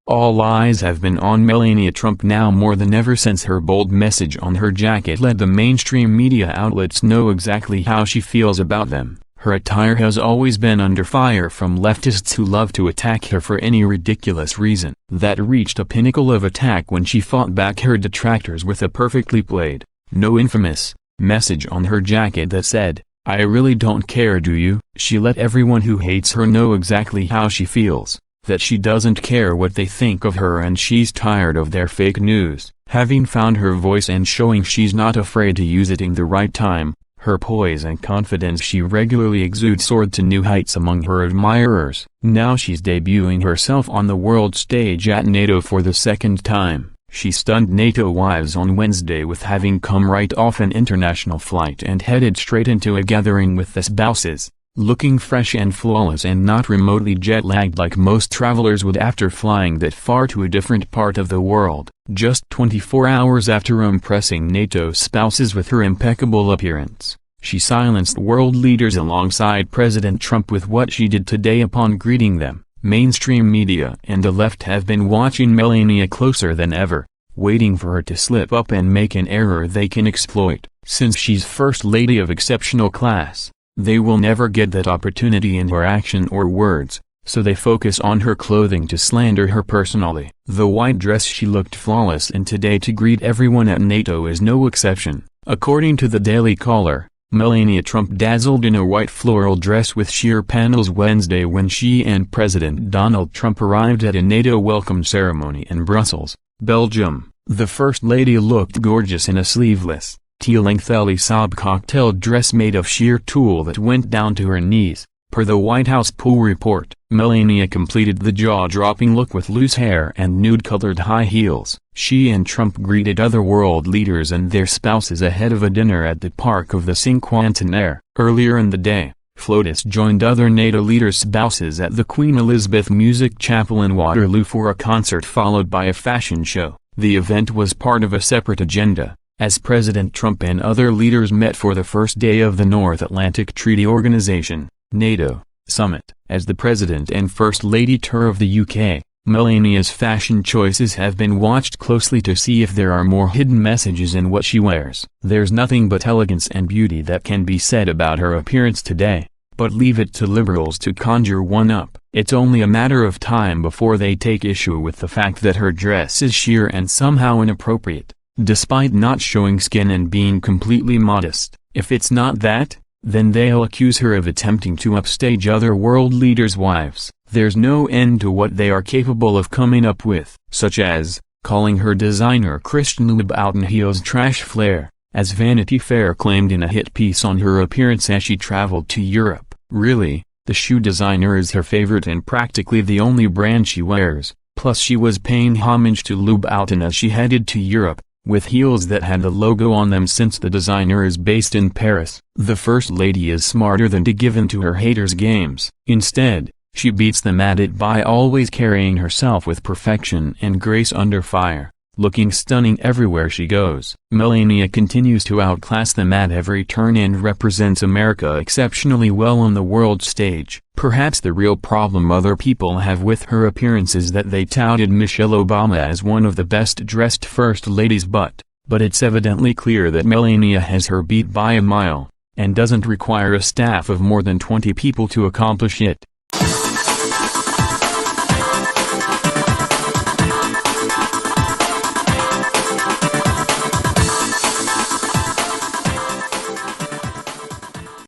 All eyes have been on Melania Trump now more than ever since her bold message on her jacket let the mainstream media outlets know exactly how she feels about them. Her attire has always been under fire from leftists who love to attack her for any ridiculous reason. That reached a pinnacle of attack when she fought back her detractors with a perfectly played, no infamous, message on her jacket that said, "I really don't care, do you?" She let everyone who hates her know exactly how she feels, that she doesn't care what they think of her and she's tired of their fake news. Having found her voice and showing she's not afraid to use it in the right time, her poise and confidence she regularly exudes soared to new heights among her admirers. Now she's debuting herself on the world stage at NATO for the second time. She stunned NATO wives on Wednesday with having come right off an international flight and headed straight into a gathering with the spouses, looking fresh and flawless and not remotely jet-lagged like most travelers would after flying that far to a different part of the world. Just 24 hours after impressing NATO spouses with her impeccable appearance, she silenced world leaders alongside President Trump with what she did today upon greeting them. Mainstream media and the left have been watching Melania closer than ever, waiting for her to slip up and make an error they can exploit. Since she's First Lady of exceptional class, they will never get that opportunity in her action or words, so they focus on her clothing to slander her personally. The white dress she looked flawless in today to greet everyone at NATO is no exception. According to the Daily Caller, Melania Trump dazzled in a white floral dress with sheer panels Wednesday when she and President Donald Trump arrived at a NATO welcome ceremony in Brussels, Belgium. The First Lady looked gorgeous in a sleeveless, teal-length Elie-Saab cocktail dress made of sheer tulle that went down to her knees. Per the White House poll report, Melania completed the jaw-dropping look with loose hair and nude-colored high heels. She and Trump greeted other world leaders and their spouses ahead of a dinner at the Park of the Cinquantenaire. Earlier in the day, FLOTUS joined other NATO leaders' spouses at the Queen Elizabeth Music Chapel in Waterloo for a concert followed by a fashion show. The event was part of a separate agenda, as President Trump and other leaders met for the first day of the North Atlantic Treaty Organization, NATO, summit. As the President and First Lady tour of the UK, Melania's fashion choices have been watched closely to see if there are more hidden messages in what she wears. There's nothing but elegance and beauty that can be said about her appearance today, but leave it to liberals to conjure one up. It's only a matter of time before they take issue with the fact that her dress is sheer and somehow inappropriate, despite not showing skin and being completely modest. If it's not that, then they'll accuse her of attempting to upstage other world leaders' wives. There's no end to what they are capable of coming up with, such as calling her designer Christian Louboutin heels trash flair, as Vanity Fair claimed in a hit piece on her appearance as she traveled to Europe. Really, the shoe designer is her favorite and practically the only brand she wears, plus she was paying homage to Louboutin as she headed to Europe, with heels that had the logo on them since the designer is based in Paris. The First Lady is smarter than to give in to her haters' games. Instead, she beats them at it by always carrying herself with perfection and grace under fire, looking stunning everywhere she goes. Melania continues to outclass them at every turn and represents America exceptionally well on the world stage. Perhaps the real problem other people have with her appearance is that they touted Michelle Obama as one of the best-dressed first ladies but it's evidently clear that Melania has her beat by a mile, and doesn't require a staff of more than 20 people to accomplish it.